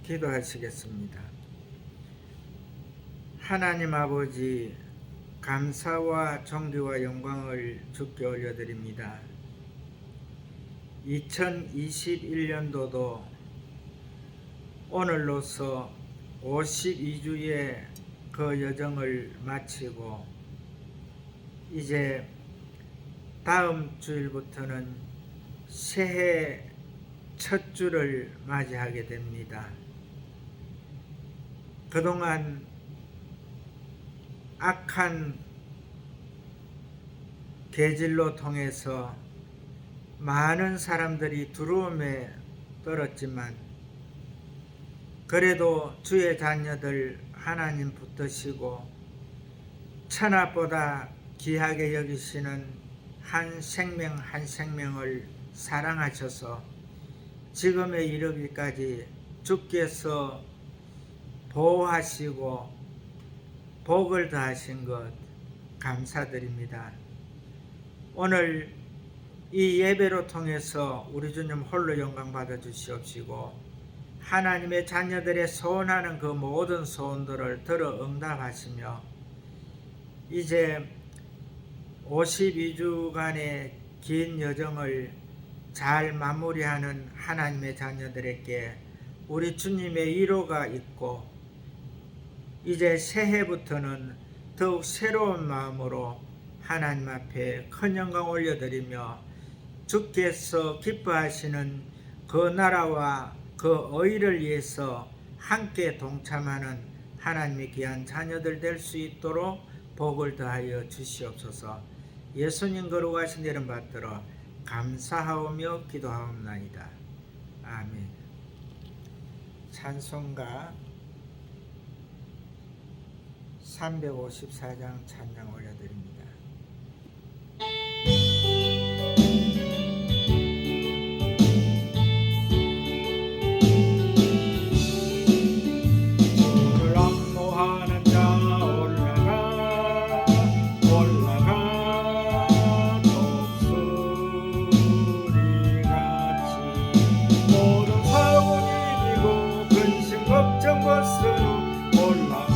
기도하시겠습니다. 하나님 아버지, 감사와 존귀와 영광을 주께 올려드립니다. 2021년도도 오늘로서 52주의 그 여정을 마치고 이제 다음 주일부터는 새해 첫 주를 맞이하게 됩니다. 그동안 악한 계질로 통해서 많은 사람들이 두려움에 떨었지만 그래도 주의 자녀들 하나님 붙드시고 천하보다 귀하게 여기시는 한 생명 한 생명을 사랑하셔서 지금에 이르기까지 주께서 보호하시고 복을 더하신 것 감사드립니다. 오늘 이 예배로 통해서 우리 주님 홀로 영광 받아 주시옵시고 하나님의 자녀들의 소원하는 그 모든 소원들을 들어 응답하시며 이제 52주간의 긴 여정을 잘 마무리하는 하나님의 자녀들에게 우리 주님의 위로가 있고 이제 새해부터는 더욱 새로운 마음으로 하나님 앞에 큰 영광 올려드리며 주께서 기뻐하시는 그 나라와 그 의를 위해서 함께 동참하는 하나님의 귀한 자녀들 될 수 있도록 복을 더하여 주시옵소서. 예수님 거룩하신 이름 받들어 감사하오며 기도하옵나이다. 아멘. 찬송가 354장 찬양 올려드립니다. 낙노하는 자 올라가 독수리같이 모든 사고를 이기고 근심 걱정 벗으러 올라가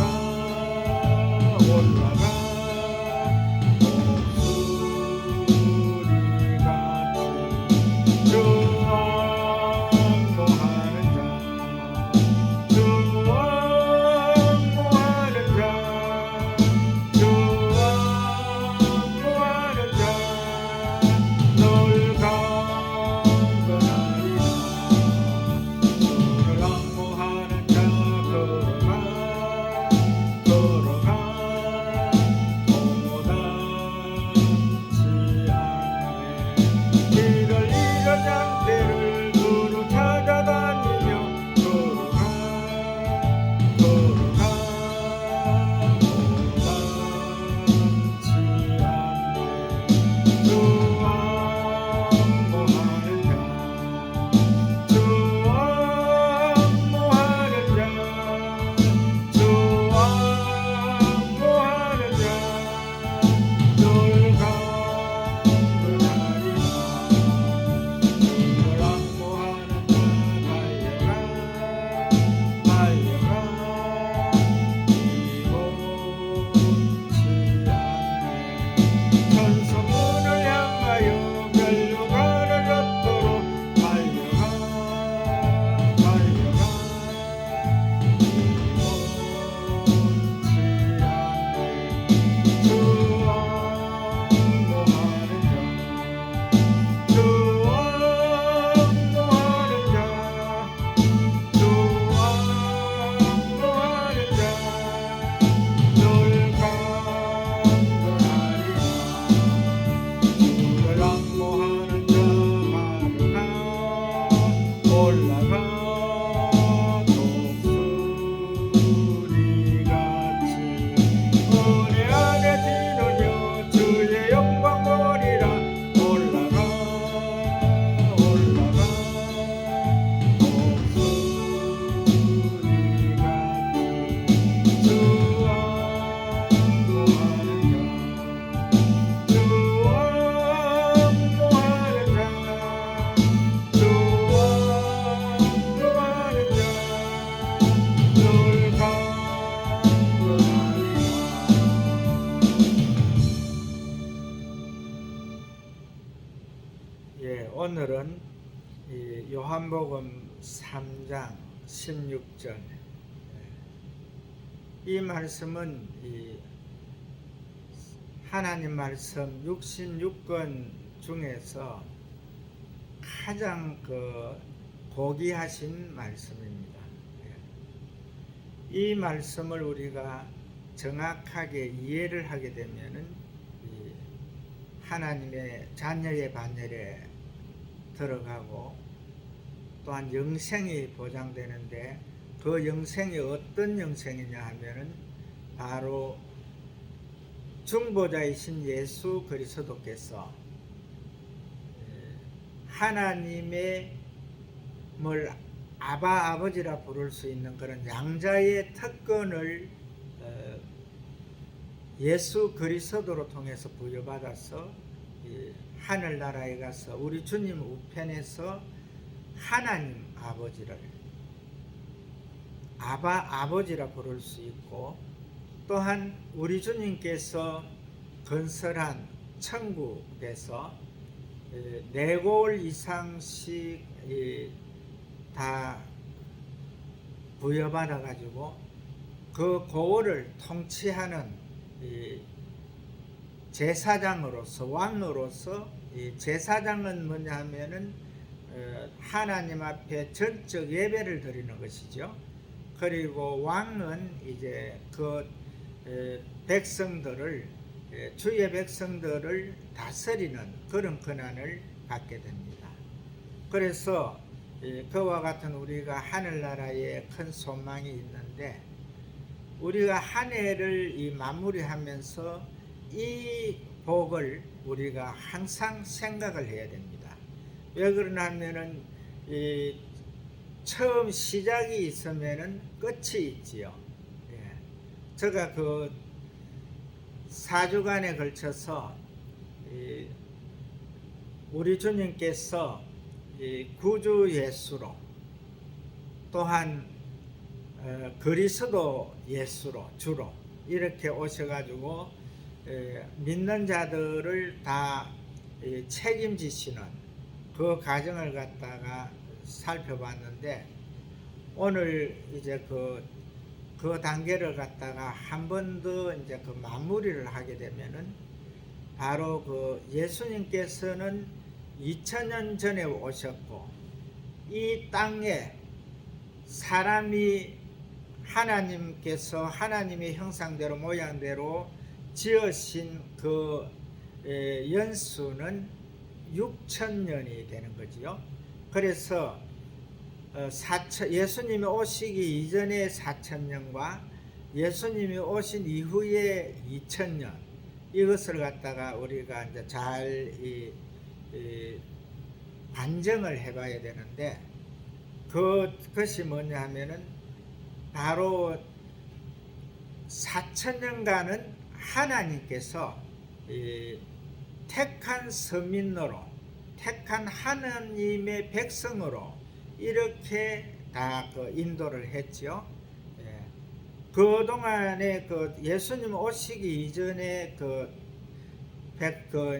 요한복음 3장 16절. 이 말씀은 이 하나님 말씀 66권 중에서 가장 고귀하신 말씀입니다. 이 말씀을 우리가 정확하게 이해를 하게 되면은 이 하나님의 자녀의 반열에 들어가고 또한 영생이 보장되는데, 그 영생이 어떤 영생이냐 하면은 바로 중보자이신 예수 그리스도께서 하나님의 아버지라 부를 수 있는 그런 양자의 특권을 예수 그리스도로 통해서 부여받아서 하늘나라에 가서 우리 주님 우편에서 하나님 아버지를 아버지라 부를 수 있고, 또한 우리 주님께서 건설한 천국에서 4고을 이상씩 다 부여받아 가지고 그 고을을 통치하는 제사장으로서, 왕으로서, 이 제사장은 뭐냐 하면은 하나님 앞에 전적 예배를 드리는 것이죠. 그리고 왕은 이제 그 백성들을, 주의 백성들을 다스리는 그런 권한을 갖게 됩니다. 그래서 그와 같은 우리가 하늘나라에 큰 소망이 있는데, 우리가 한 해를 마무리하면서 이 복을 우리가 항상 생각을 해야 됩니다. 왜 그러냐 하면은 처음 시작이 있으면은 끝이 있지요. 제가 4주간에 걸쳐서 우리 주님께서 구주 예수로, 또한 그리스도 예수로, 주로 이렇게 오셔가지고 믿는 자들을 다 책임지시는 그 과정을 갖다가 살펴봤는데, 오늘 이제 그 단계를 갖다가 한 번 더 이제 마무리를 하게 되면은, 바로 예수님께서는 2000년 전에 오셨고, 이 땅에 사람이 하나님께서 하나님의 형상대로 모양대로 지으신 그 연수는 6000년이 되는 거지요. 그래서 예수님이 오시기 이전의 4000년과 예수님이 오신 이후의 2000년, 이것을 갖다가 우리가 이제 잘 반정을 해봐야 되는데, 그것이 뭐냐 하면은 바로 4000년간은 하나님께서 택한 서민으로, 택한 하나님의 백성으로 이렇게 다 인도를 했죠. 그동안에 예수님 오시기 이전에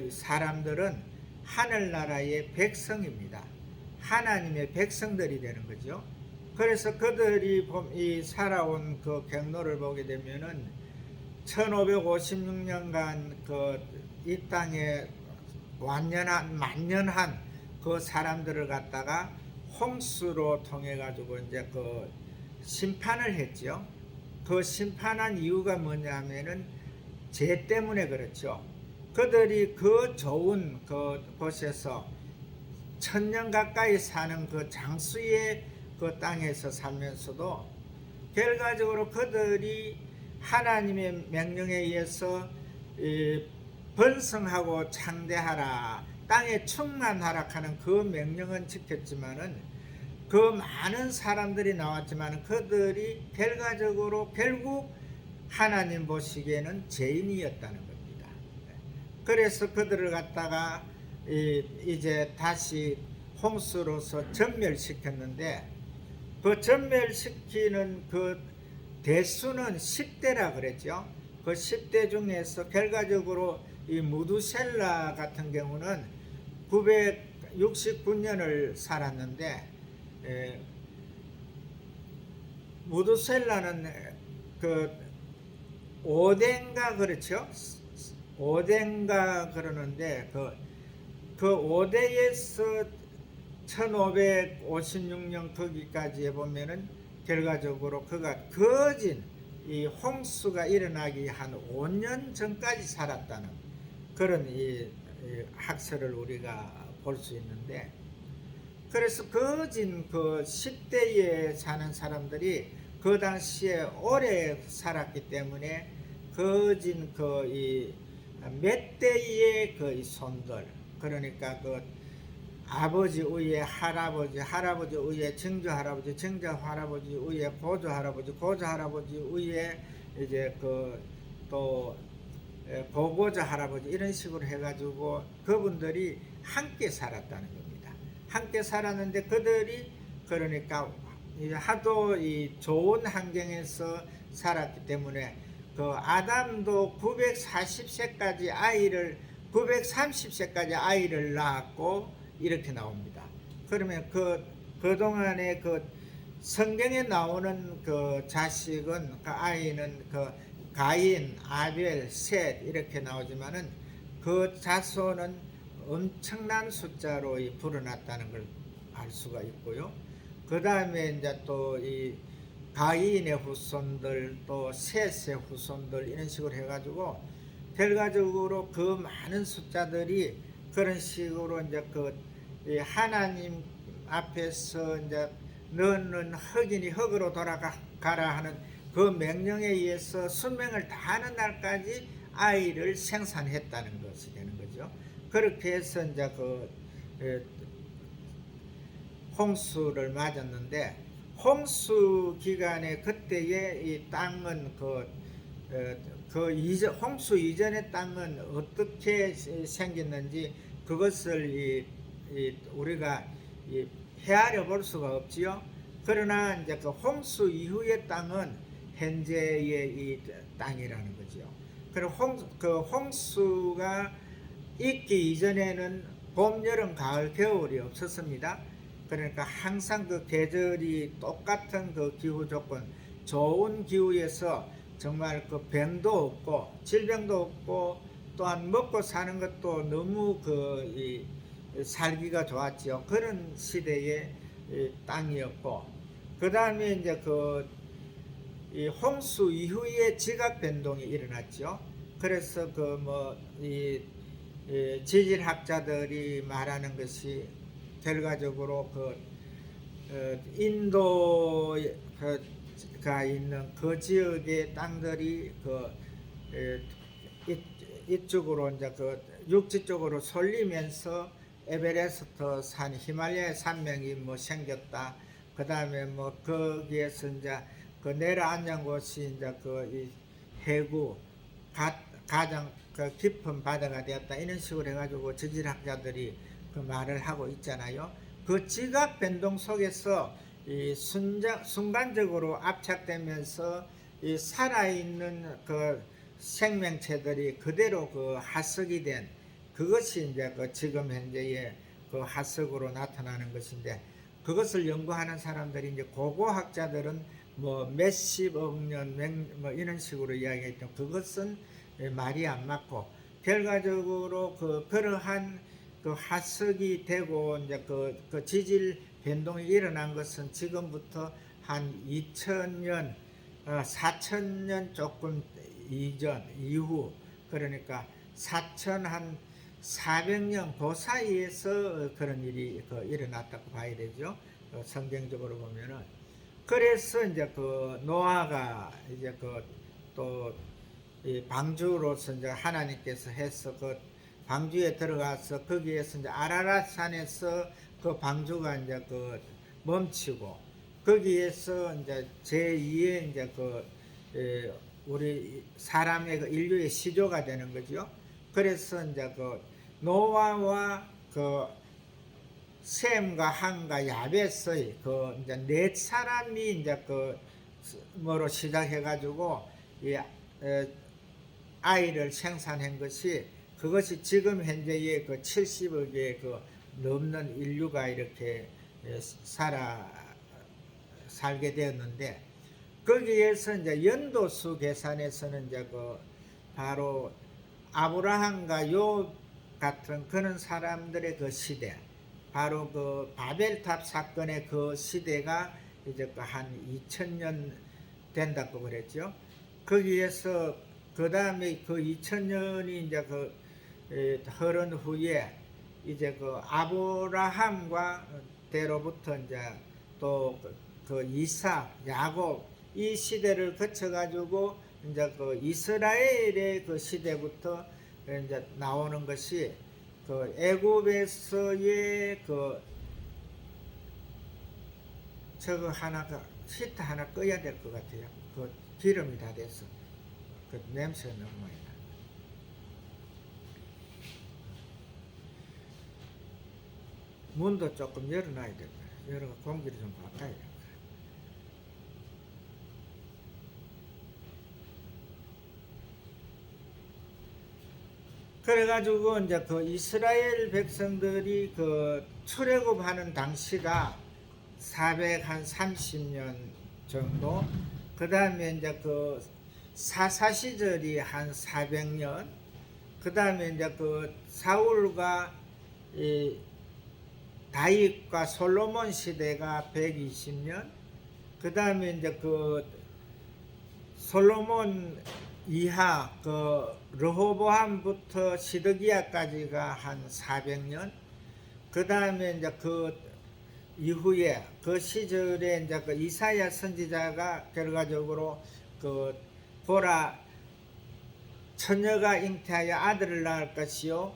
사람들은 하늘나라의 백성입니다. 하나님의 백성들이 되는 거죠. 그래서 그들이 살아온 그 경로를 보게 되면은 1556년간 이 땅에 만년한 그 사람들을 갖다가 홍수로 통해 가지고 이제 심판을 했죠. 그 심판한 이유가 뭐냐면은 죄 때문에 그렇죠. 그들이 그 좋은 곳에서 1000년 가까이 사는 그 장수의 그 땅에서 살면서도 결과적으로 그들이 하나님의 명령에 의해서 번성하고 창대하라, 땅에 충만하라 하는 그 명령은 지켰지만은, 그 많은 사람들이 나왔지만 그들이 결과적으로 결국 하나님 보시기에는 죄인이었다는 겁니다. 그래서 그들을 갖다가 이제 다시 홍수로서 전멸시켰는데, 그 전멸시키는 그 대수는 10대라 그랬죠. 그 10대 중에서 결과적으로 이 무두셀라 같은 경우는 969년을 살았는데, 에, 무두셀라는 그 5대인가 그렇죠? 5대인가 그러는데 그 5대에서 1556년 거기까지 해보면은 결과적으로 그가 거진 이 홍수가 일어나기 한 5년 전까지 살았다는 그런 이 학설을 우리가 볼 수 있는데, 그래서 거진 그 10대에 사는 사람들이 그 당시에 오래 살았기 때문에 거진 그 이 몇 대의 그 이 손들, 그러니까 그 아버지 위에 할아버지, 할아버지 위에 증조 할아버지, 증조 할아버지 위에 고조 할아버지, 고조 할아버지 위에 이제 그 또 고고자 할아버지, 이런 식으로 해가지고 그분들이 함께 살았다는 겁니다. 함께 살았는데 그들이 그러니까 하도 이 좋은 환경에서 살았기 때문에 그 아담도 940세까지 아이를 930세까지 아이를 낳았고 이렇게 나옵니다. 그러면 그동안에 그 성경에 나오는 그 자식은 그 아이는 그 가인, 아벨, 셋 이렇게 나오지만은 그 자손은 엄청난 숫자로 불어났다는 걸 알 수가 있고요. 그 다음에 이제 또 이 가인의 후손들, 또 셋의 후손들, 이런 식으로 해가지고 결과적으로 그 많은 숫자들이 그런 식으로 이제 그 하나님 앞에서 이제 너는 흑인이 흑으로 돌아가라 하는 그 명령에 의해서 수명을 다하는 날까지 아이를 생산했다는 것이 되는 거죠. 그렇게 해서 이제 그 홍수를 맞았는데, 홍수 기간에 그때의 이 땅은 홍수 이전의 땅은 어떻게 생겼는지 그것을 우리가 헤아려 볼 수가 없지요. 그러나 이제 그 홍수 이후의 땅은 현재의 이 땅이라는 거죠. 그리고 그 홍수가 있기 이전에는 봄, 여름, 가을, 겨울이 없었습니다. 그러니까 항상 그 계절이 똑같은 그 기후 조건, 좋은 기후에서 정말 그 병도 없고 질병도 없고 또한 먹고 사는 것도 너무 살기가 좋았죠. 그런 시대의 땅이었고, 그 다음에 이제 이 홍수 이후에 지각 변동이 일어났죠. 그래서 이 지질학자들이 말하는 것이 결과적으로 인도가 있는 그 지역의 땅들이 이쪽으로 이제 육지 쪽으로 쏠리면서 에베레스트 산, 히말라야 산맥이 생겼다. 그 다음에 거기에서 이제 내려앉은 곳이 이제 이 해구 가장 깊은 바다가 되었다. 이런 식으로 해가지고 지질학자들이 말을 하고 있잖아요. 그 지각 변동 속에서 이 순간적으로 압착되면서 이 살아있는 그 생명체들이 그대로 하석이 된 그것이 이제 지금 현재의 하석으로 나타나는 것인데, 그것을 연구하는 사람들이 이제 고고학자들은 몇십억 년 이런 식으로 이야기했던 그것은 말이 안 맞고, 결과적으로 그러한 하석이 되고 이제 그 지질 변동이 일어난 것은 지금부터 한 2000년, 4000년 조금 이후, 그러니까 4400년 그 사이에서 그런 일이 일어났다고 봐야 되죠. 성경적으로 보면은. 그래서 이제 노아가 이제 또 이 방주로서 이제 하나님께서 해서 방주에 들어가서 거기에서 이제 아라랏 산에서 방주가 이제 멈추고, 거기에서 이제 제2의 이제 우리 사람의 인류의 시조가 되는 거죠. 그래서 이제 노아와 셈과 함과 야벳의 이제 넷 사람이 이제 뭐로 시작해가지고 아이를 생산한 것이, 그것이 지금 현재의 70억의 넘는 인류가 이렇게 살게 되었는데, 거기에서 이제 연도수 계산에서는 이제 바로 아브라함과 욥 같은 그런 사람들의 그 시대, 바로 그 바벨탑 사건의 그 시대가 이제 한 2000년 된다고 그랬죠. 거기에서 그 다음에 그 2000년이 이제 흐른 후에 이제 아브라함과 때로부터 이제 또 그 이삭, 야곱 이 시대를 거쳐가지고 이제 이스라엘의 그 시대부터 이제 나오는 것이 애굽에서의 저거 하나가 히터 하나 꺼야 될 것 같아요. 기름이 다 돼서 냄새가 너무 많이 나. 문도 조금 열어놔야 될 거야. 열어 공기를 좀 바꿔야 돼. 그래가지고 이제 이스라엘 백성들이 출애굽하는 당시가 430년 정도, 그 다음에 이제 사사 시절이 한 400년, 그 다음에 이제 사울과 다윗과 솔로몬 시대가 120년, 그 다음에 이제 솔로몬 이하 르호보암부터 시드기야까지가 한 400년, 그 다음에 이제 이후에 그 시절에 이제 이사야 선지자가 결과적으로 보라, 처녀가 잉태하여 아들을 낳을 것이요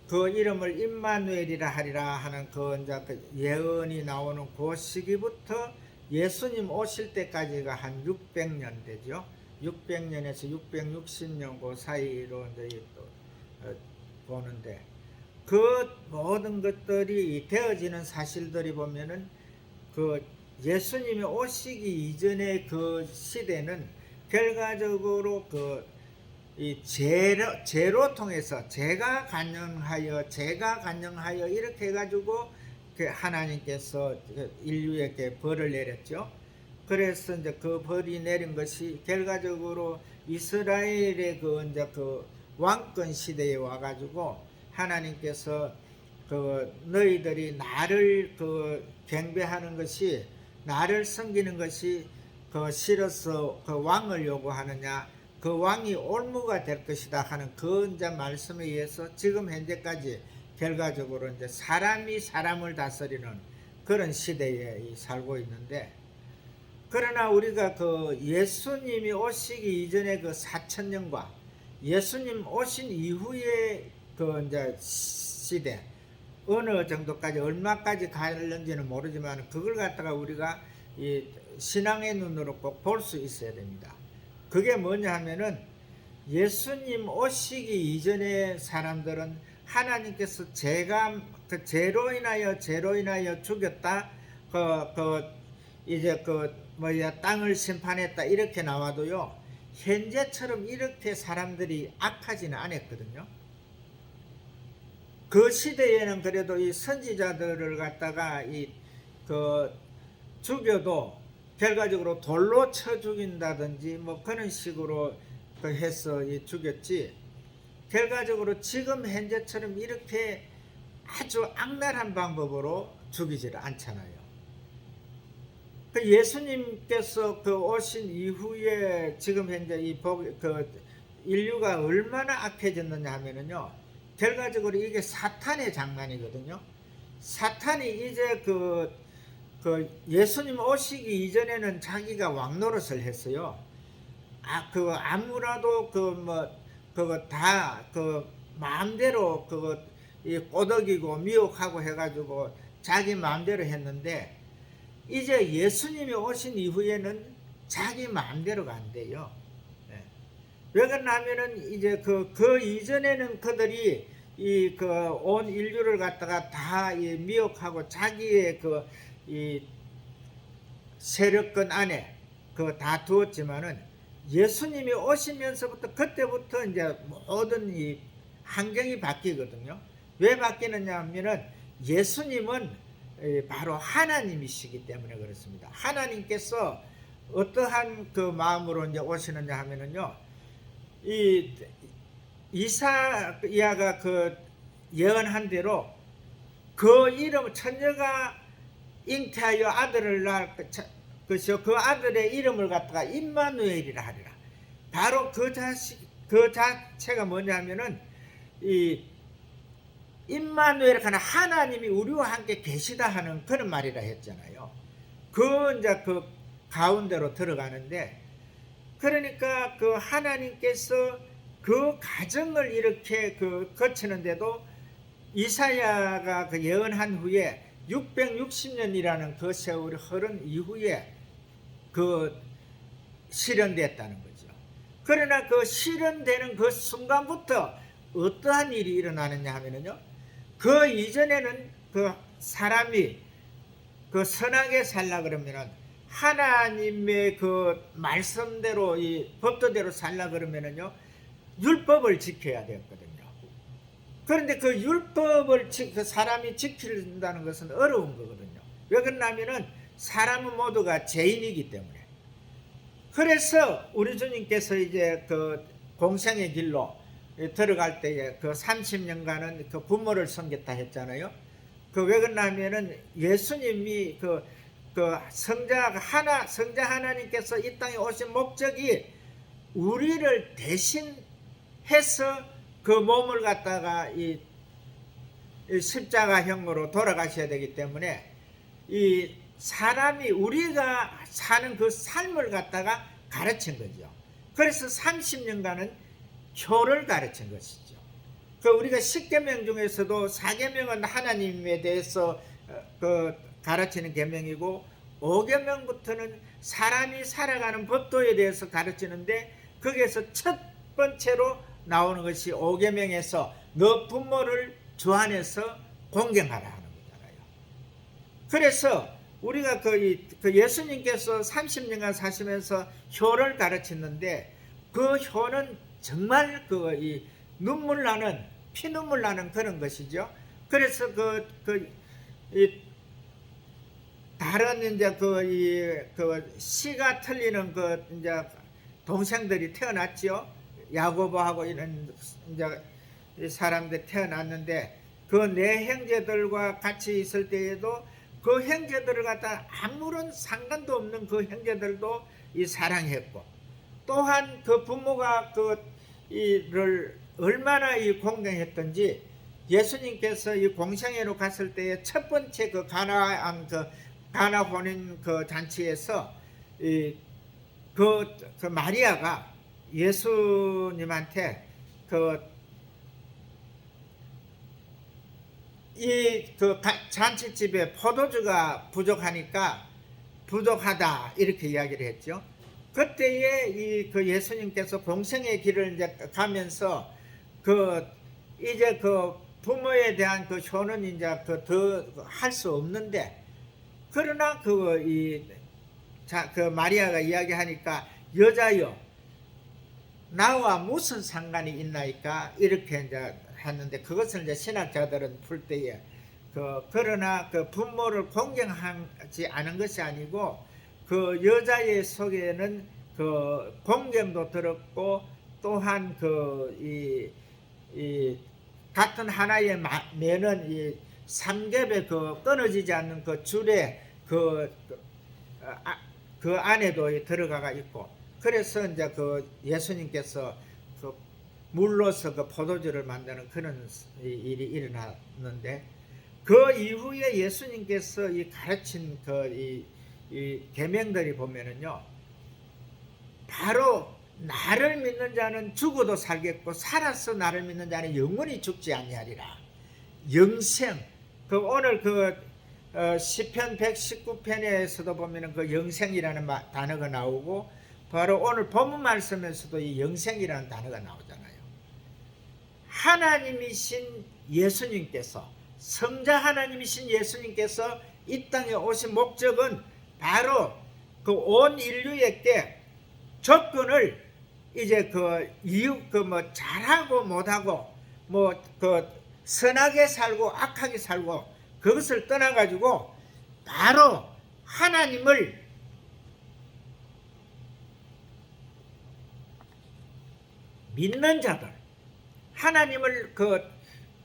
그 이름을 임마누엘이라 하리라 하는 이제 예언이 나오는 그 시기부터 예수님 오실 때까지가 한 600년 되죠. 600년에서 660년 그 사이로 이제 보는데, 그 모든 것들이 되어지는 사실들이 보면은 예수님이 오시기 이전의 그 시대는 결과적으로 이 죄로 통해서 제가 간영하여 이렇게 해가지고 하나님께서 인류에게 벌을 내렸죠. 그래서 이제 그 벌이 내린 것이 결과적으로 이스라엘의 이제 왕권 시대에 와가지고 하나님께서 너희들이 나를 경배하는 것이, 나를 섬기는 것이 싫어서 왕을 요구하느냐, 그 왕이 올무가 될 것이다 하는 이제 말씀에 의해서 지금 현재까지 결과적으로 이제 사람이 사람을 다스리는 그런 시대에 살고 있는데, 그러나 우리가 예수님이 오시기 이전의 4000년과 예수님 오신 이후의 이제 시대, 어느 정도까지 얼마까지 가는지는 모르지만 그걸 갖다가 우리가 이 신앙의 눈으로 꼭 볼 수 있어야 됩니다. 그게 뭐냐 하면은, 예수님 오시기 이전의 사람들은 하나님께서 죄로 인하여 죽였다, 이제 땅을 심판했다 이렇게 나와도요, 현재처럼 이렇게 사람들이 악하지는 않았거든요. 그 시대에는 그래도 이 선지자들을 갖다가 죽여도 결과적으로 돌로 쳐 죽인다든지 그런 식으로 해서 죽였지, 결과적으로 지금 현재처럼 이렇게 아주 악랄한 방법으로 죽이지를 않잖아요. 예수님께서 오신 이후에 지금 현재 인류가 얼마나 악해졌느냐 하면은요, 결과적으로 이게 사탄의 장난이거든요. 사탄이 이제 예수님 오시기 이전에는 자기가 왕 노릇을 했어요. 아무라도 다 마음대로 이 꼬덕이고 미혹하고 해가지고 자기 마음대로 했는데, 이제 예수님이 오신 이후에는 자기 마음대로가 안 돼요. 왜 그러냐면은 이제 그 이전에는 그들이 온 인류를 갖다가 다 미혹하고 자기의 이 세력권 안에 다 두었지만은, 예수님이 오시면서부터 그때부터 이제 모든 이 환경이 바뀌거든요. 왜 바뀌느냐 하면은, 예수님은 바로 하나님이시기 때문에 그렇습니다. 하나님께서 어떠한 그 마음으로 이제 오시느냐 하면은요, 이 이사야가 그 예언한 대로 그 이름 처녀가 잉태하여 아들을 낳을 그 아들의 이름을 갖다가 임마누엘이라 하리라. 바로 그 자체가 뭐냐면은 이 임마누엘 하나 하나님이 우리와 함께 계시다 하는 그런 말이라 했잖아요. 그 이제 그 가운데로 들어가는데, 그러니까 그 하나님께서 그 가정을 이렇게 그 거치는데도 이사야가 그 예언한 후에 660년이라는 그 세월이 흐른 이후에 그 실현됐다는 거죠. 그러나 그 실현되는 그 순간부터 어떠한 일이 일어나느냐 하면은요, 그 이전에는 그 사람이 그 선하게 살라 그러면은, 하나님의 그 말씀대로 이 법도대로 살라 그러면은요, 율법을 지켜야 되었거든요. 그런데 그 율법을 그 사람이 지킨다는 것은 어려운 거거든요. 왜 그러냐면은 사람은 모두가 죄인이기 때문에. 그래서 우리 주님께서 이제 그 공생의 길로 들어갈 때에 그 30년간은 그 부모를 섬겼다 했잖아요. 그 왜 그러냐면은 예수님이 그 성자 하나님께서 이 땅에 오신 목적이 우리를 대신해서 그 몸을 갖다가 이 십자가형으로 돌아가셔야 되기 때문에, 이 사람이 우리가 사는 그 삶을 갖다가 가르친 거죠. 그래서 30년간은 효를 가르친 것이죠. 그 우리가 10계명 중에서도 4계명은 하나님에 대해서 그 가르치는 계명이고, 5계명부터는 사람이 살아가는 법도에 대해서 가르치는데, 거기에서 첫 번째로 나오는 것이 5계명에서 너 부모를 주 안에서 공경하라 하는 거잖아요. 그래서 우리가 그 예수님께서 30년간 사시면서 효를 가르쳤는데, 그 효는 정말 이 눈물 나는, 피눈물 나는 그런 것이죠. 그래서 이 다른 이제 그 시가 틀리는 그 이제 동생들이 태어났죠. 야고보하고 이런 이제 사람들 태어났는데, 그 네 형제들과 같이 있을 때에도 그 형제들을 갖다 아무런 상관도 없는 그 형제들도 이 사랑했고, 또한 그 부모가 이를 얼마나 이 공경했던지, 예수님께서 이 공생애로 갔을 때에 첫 번째 그 가나 혼인 그 잔치에서 그 마리아가 예수님한테 잔치집에 포도주가 부족하다 이렇게 이야기를 했죠. 그때에 그 예수님께서 공생의 길을 이제 가면서 이제 그 부모에 대한 그 효는 이제 더 할 수 없는데, 그러나 그 마리아가 이야기하니까, 여자여 나와 무슨 상관이 있나이까 이렇게 이제 했는데, 그것을 이제 신학자들은 풀 때에 그러나 그 부모를 공경하지 않은 것이 아니고, 그 여자의 속에는 그 공경도 들었고, 또한 이 같은 하나의 매는 이 삼겹의 끊어지지 않는 그 줄에 그 안에도 들어가가 있고, 그래서 이제 예수님께서 물로서 포도주를 만드는 그런 일이 일어났는데, 그 이후에 예수님께서 이 가르친 이 계명들이 보면은요, 바로 나를 믿는 자는 죽어도 살겠고, 살아서 나를 믿는 자는 영원히 죽지 아니하리라. 영생. 오늘 시편 119편에서도 보면은 영생이라는 단어가 나오고, 바로 오늘 본문 말씀에서도 이 영생이라는 단어가 나오잖아요. 하나님이신 예수님께서, 성자 하나님이신 예수님께서 이 땅에 오신 목적은 바로 온 인류에게 조건을 이제 잘하고 못하고, 선하게 살고 악하게 살고, 그것을 떠나가지고 바로 하나님을 믿는 자들, 하나님을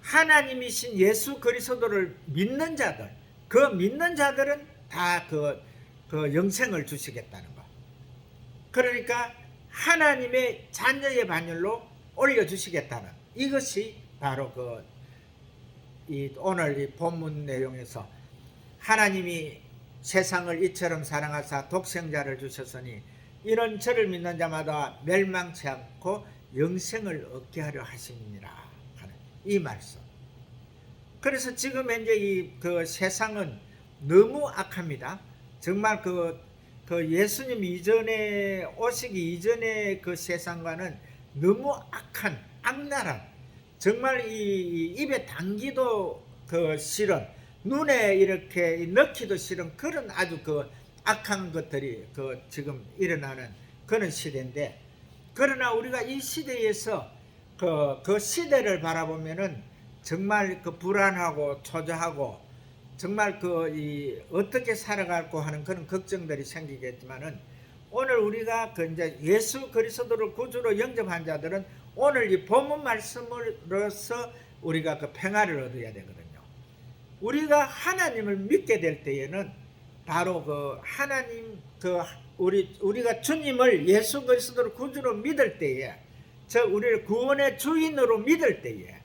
하나님이신 예수 그리스도를 믿는 자들, 그 믿는 자들은 다 그 영생을 주시겠다는 거. 그러니까 하나님의 자녀의 반열로 올려주시겠다는 이것이 바로 오늘 이 본문 내용에서 하나님이 세상을 이처럼 사랑하사 독생자를 주셨으니 이는 저를 믿는 자마다 멸망치 않고 영생을 얻게 하려 하심이니라 하는 이 말씀. 그래서 지금 현재 그 세상은 너무 악합니다. 정말 그 예수님 이전에 오시기 이전에 그 세상과는 너무 악한 악랄한, 정말 이 입에 당기도 싫은, 눈에 이렇게 넣기도 싫은 그런 아주 악한 것들이 지금 일어나는 그런 시대인데, 그러나 우리가 이 시대에서 그 시대를 바라보면은 정말 불안하고 초조하고 정말 어떻게 살아갈고 하는 그런 걱정들이 생기겠지만은, 오늘 우리가 이제 예수 그리스도를 구주로 영접한 자들은 오늘 이 본문 말씀으로서 우리가 평화를 얻어야 되거든요. 우리가 하나님을 믿게 될 때에는 바로 하나님 우리가 주님을 예수 그리스도를 구주로 믿을 때에, 우리를 구원의 주인으로 믿을 때에,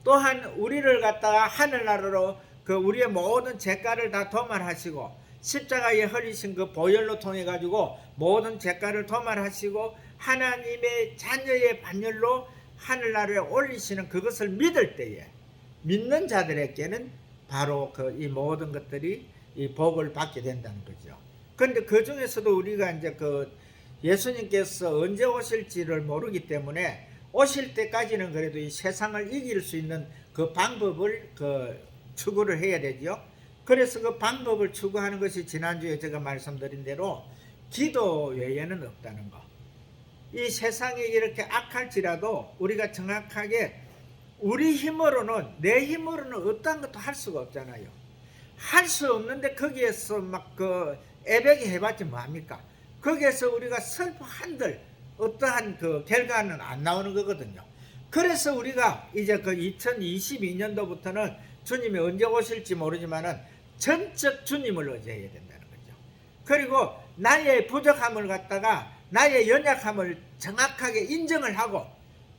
또한 우리를 갖다가 하늘나라로 우리의 모든 죄가를 다 도말하시고 십자가에 흘리신 그 보혈로 통해 가지고 모든 죄가를 도말하시고 하나님의 자녀의 반열로 하늘나라에 올리시는 그것을 믿을 때에, 믿는 자들에게는 바로 이 모든 것들이 이 복을 받게 된다는 거죠. 그런데 그 중에서도 우리가 이제 예수님께서 언제 오실지를 모르기 때문에 오실 때까지는 그래도 이 세상을 이길 수 있는 그 방법을 추구를 해야 되죠. 그래서 그 방법을 추구하는 것이 지난주에 제가 말씀드린 대로 기도 외에는 없다는 거. 이 세상이 이렇게 악할지라도 우리가 정확하게 우리 힘으로는, 내 힘으로는 어떠한 것도 할 수가 없잖아요. 할 수 없는데 거기에서 막 애백이 해봤지 뭐합니까? 거기에서 우리가 슬퍼 한들 어떠한 결과는 안 나오는 거거든요. 그래서 우리가 이제 2022년도부터는 주님이 언제 오실지 모르지만은 전적 주님을 의지해야 된다는 거죠. 그리고 나의 부족함을 갖다가, 나의 연약함을 정확하게 인정을 하고,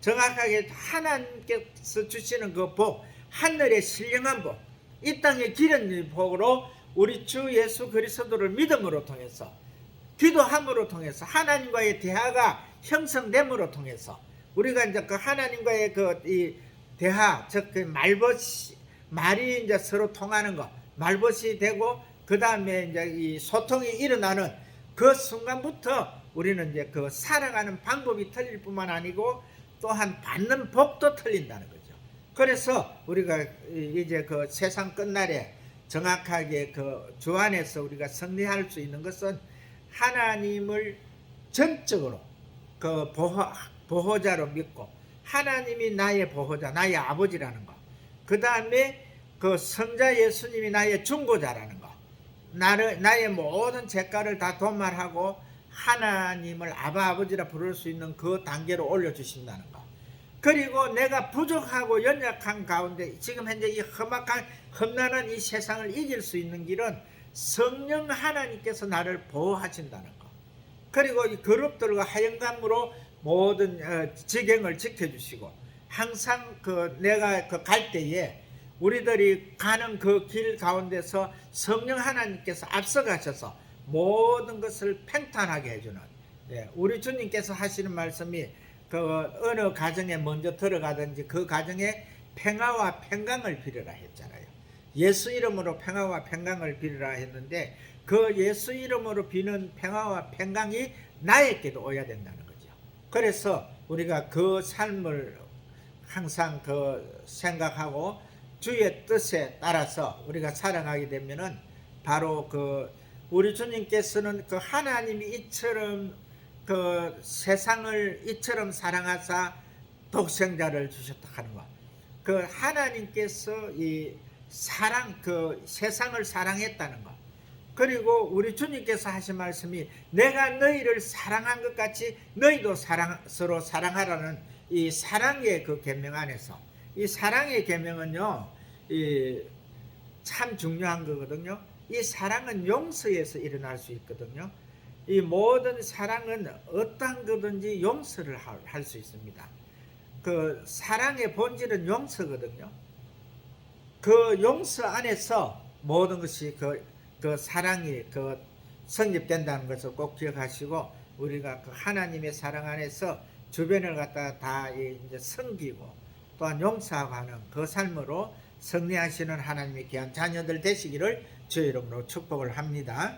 정확하게 하나님께서 주시는 그 복, 하늘의 신령한 복, 이 땅의 기름 복으로 우리 주 예수 그리스도를 믿음으로 통해서, 기도함으로 통해서, 하나님과의 대화가 형성됨으로 통해서 우리가 이제 하나님과의 이 대화, 즉 말이 이제 서로 통하는 거, 말벗이 되고, 그 다음에 이제 이 소통이 일어나는 그 순간부터 우리는 이제 살아가는 방법이 틀릴 뿐만 아니고 또한 받는 복도 틀린다는 거죠. 그래서 우리가 이제 세상 끝날에 정확하게 주 안에서 우리가 승리할 수 있는 것은 하나님을 전적으로 보호자로 믿고, 하나님이 나의 보호자, 나의 아버지라는 거, 그 다음에 성자 예수님이 나의 중보자라는 거, 나의 모든 죄가를 다 도말하고 하나님을 아버지라 부를 수 있는 그 단계로 올려주신다는 거. 그리고 내가 부족하고 연약한 가운데 지금 현재 이 험난한 이 세상을 이길 수 있는 길은 성령 하나님께서 나를 보호하신다는 거. 그리고 이 그룹들과 하영감으로 모든 지경을 지켜주시고, 항상 내가 갈 때에 우리들이 가는 그 길 가운데서 성령 하나님께서 앞서가셔서 모든 것을 평탄하게 해주는, 우리 주님께서 하시는 말씀이 어느 가정에 먼저 들어가든지 그 가정에 평화와 평강을 빌으라 했잖아요. 예수 이름으로 평화와 평강을 빌으라 했는데, 그 예수 이름으로 비는 평화와 평강이 나에게도 오야 된다는 거죠. 그래서 우리가 그 삶을 항상 생각하고 주의 뜻에 따라서 우리가 살아가게 되면은 바로 우리 주님께서는 하나님이 이처럼 세상을 이처럼 사랑하사 독생자를 주셨다 하는 것. 하나님께서 이 사랑, 세상을 사랑했다는 것. 그리고 우리 주님께서 하신 말씀이 내가 너희를 사랑한 것 같이 너희도 서로 사랑하라는 이 사랑의 그 계명 안에서, 이 사랑의 계명은요, 참 중요한 거거든요. 이 사랑은 용서에서 일어날 수 있거든요. 이 모든 사랑은 어떠한 거든지 용서를 할 수 있습니다. 그 사랑의 본질은 용서거든요. 그 용서 안에서 모든 것이 그 사랑이 그 성립된다는 것을 꼭 기억하시고, 우리가 그 하나님의 사랑 안에서 주변을 갖다가 다 이제 섬기고 또한 용서하고 하는 그 삶으로 승리하시는 하나님의 귀한 자녀들 되시기를 주의 이름으로 축복을 합니다.